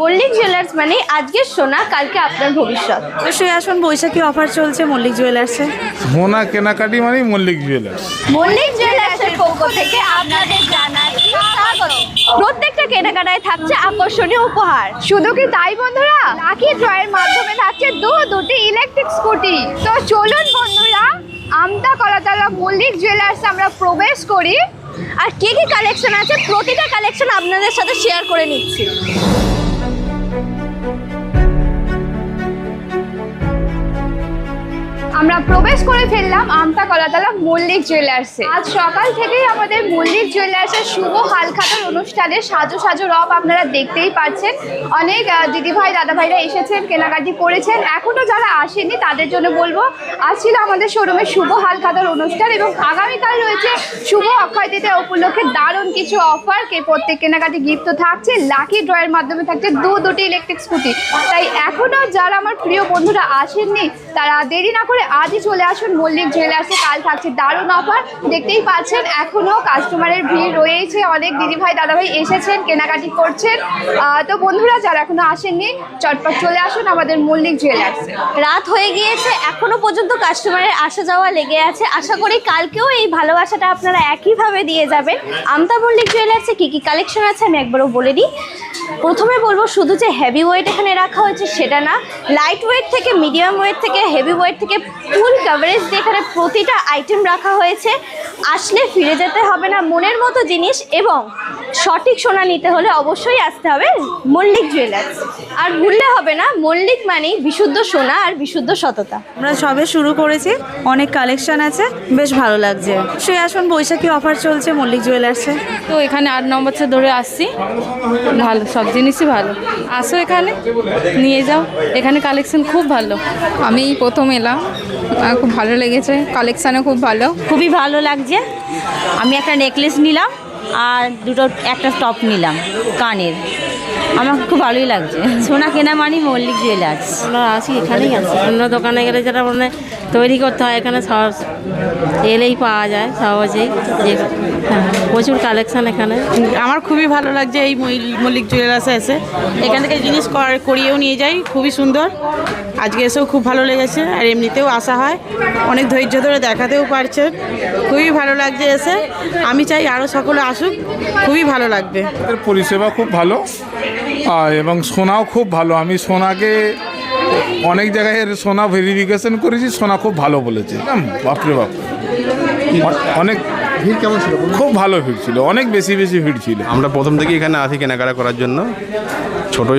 Mallick jewellers মানে আজকের সোনা কালকে আপনার ভবিষ্যৎ। অবশ্যই আসুন, বৈশাখী অফার চলছে মল্লিক জুয়েলার্সে। সোনা কেনাকাটি মানে মল্লিক জুয়েলার্স। মল্লিক জুয়েলার্সের পক্ষ থেকে আপনাদের জানাচ্ছি স্বাগত। প্রত্যেকটা কেনাকাটায় থাকছে আকর্ষণীয় উপহার। শুধু কি তাই বন্ধুরা, লাকি ড্রয়ের মাধ্যমে থাকছে দুটি ইলেকট্রিক স্কুটি। তো চলুন বন্ধুরা, আমতা কলাতলা মল্লিক জুয়েলার্সে আমরা প্রবেশ করি আর কি কি কালেকশন আছে প্রতিটা কালেকশন আপনাদের সাথে শেয়ার করে নিচ্ছি। আমরা প্রবেশ করে ফেললাম আমতা কলাতলা মল্লিক জুয়েলার্সে। আজ সকাল থেকেই আমাদের মল্লিক জুয়েলার্সের শুভ হালখাতার অনুষ্ঠানে সাজো সাজো রব আপনারা দেখতেই পাচ্ছেন। অনেক দিদিভাই দাদাভাইরা এসেছেন, কেনাকাটি করেছেন। এখনও যারা আসেনি তাদের জন্য বলবো, আজ ছিল আমাদের শোরুমে শুভ হালখাতার অনুষ্ঠান এবং আগামীকাল রয়েছে শুভ অক্ষয় তৃতীয়া উপলক্ষে দারুণ কিছু অফার। প্রত্যেক কেনাকাটি গিফট তো থাকছে, লাকি ড্রয়ের মাধ্যমে থাকছে দুটি ইলেকট্রিক স্কুটি। তাই এখনও যারা আমার প্রিয় বন্ধুরা আসেননি তারা দেরি না করে আজই চলে আসুন মল্লিক জুয়েলার্সে। কাল থাকছে দারুণ অফার, দেখতেই পাচ্ছেন এখনও কাস্টমারের ভিড় রয়েছে। অনেক দিদিভাই দাদাভাই এসেছেন, কেনাকাটি করছেন। তো বন্ধুরা যারা এখনো আসেননি চটপট চলে আসুন আমাদের মল্লিক জুয়েলার্সে। রাত হয়ে গিয়েছে, এখনো পর্যন্ত কাস্টমারের আসা যাওয়া লেগে আছে। আশা করি কালকেও এই ভালোবাসাটা আপনারা একইভাবে দিয়ে যাবেন। আমতা মল্লিক জুয়েলার্সে কী কী কালেকশন আছে আমি একবারও বলে দিই। প্রথমে বলবো, শুধু যে হেভি ওয়েট এখানে রাখা হয়েছে সেটা না, লাইট ওয়েট থেকে মিডিয়াম ওয়েট থেকে হেভি ওয়েট থেকে ফুল কভারেজ দিয়ে এখানে প্রতিটা আইটেম রাখা হয়েছে। আসলে ফিরে যেতে হবে না মনের মতো জিনিস, এবং সঠিক সোনা নিতে হলে অবশ্যই আসতে হবে মল্লিক জুয়েলার্স। আর ভুললে হবে না, মল্লিক মানেই বিশুদ্ধ সোনা আর বিশুদ্ধ সততা। আমরা সবে শুরু করেছি, অনেক কালেকশন আছে, বেশ ভালো লাগছে। অবশ্যই আসুন, বৈশাখী অফার চলছে মল্লিক জুয়েলার্সে। তো এখানে 8-9 বছর ধরে আসছি, ভালো, সব জিনিসই ভালো। আসো এখানে নিয়ে যাও, এখানে কালেকশন খুব ভালো। আমি প্রথম এলাম, আমার খুব ভালো লেগেছে, কালেকশানও খুব ভালো। খুবই ভালো লাগছে। আমি একটা নেকলেস নিলাম আর একটা টপ নিলাম কানের। আমার খুব ভালোই লাগছে। সোনা কেনা মানে মল্লিক জুয়েলার্স। আমরা আসি, এখানেই আসি। অন্য দোকানে গেলে যেটা মানে তৈরি করতে হয়, এখানে সব এলেই পাওয়া যায় সহজেই। যে প্রচুর কালেকশান এখানে। আমার খুবই ভালো লাগছে এই মল্লিক জুয়েলার্সে এসে। এখান থেকে জিনিস করিয়েও নিয়ে যাই, খুবই সুন্দর। আজকে এসেও খুব ভালো লেগেছে, আর এমনিতেও আসা হয়, অনেক ধৈর্য ধরে দেখাতেও পারছেন। খুবই ভালো লাগছে এসে। আমি চাই আরও সকলে আসুক, খুবই ভালো লাগবে। পরিষেবা খুব ভালো এবং সোনাও খুব ভালো। আমি সোনাকে অনেক জায়গায় সোনা ভেরিফিকেশন করেছি, সোনা খুব ভালো বলেছে। বাপরে বাপ, অনেক ভিড় কেমন ছিল? খুব ভালো ভিড় ছিল, অনেক বেশি ভিড় ছিল। আমরা প্রথম থেকে এখানে আসি কেনাকাটা করার জন্য, ছোটোই হোক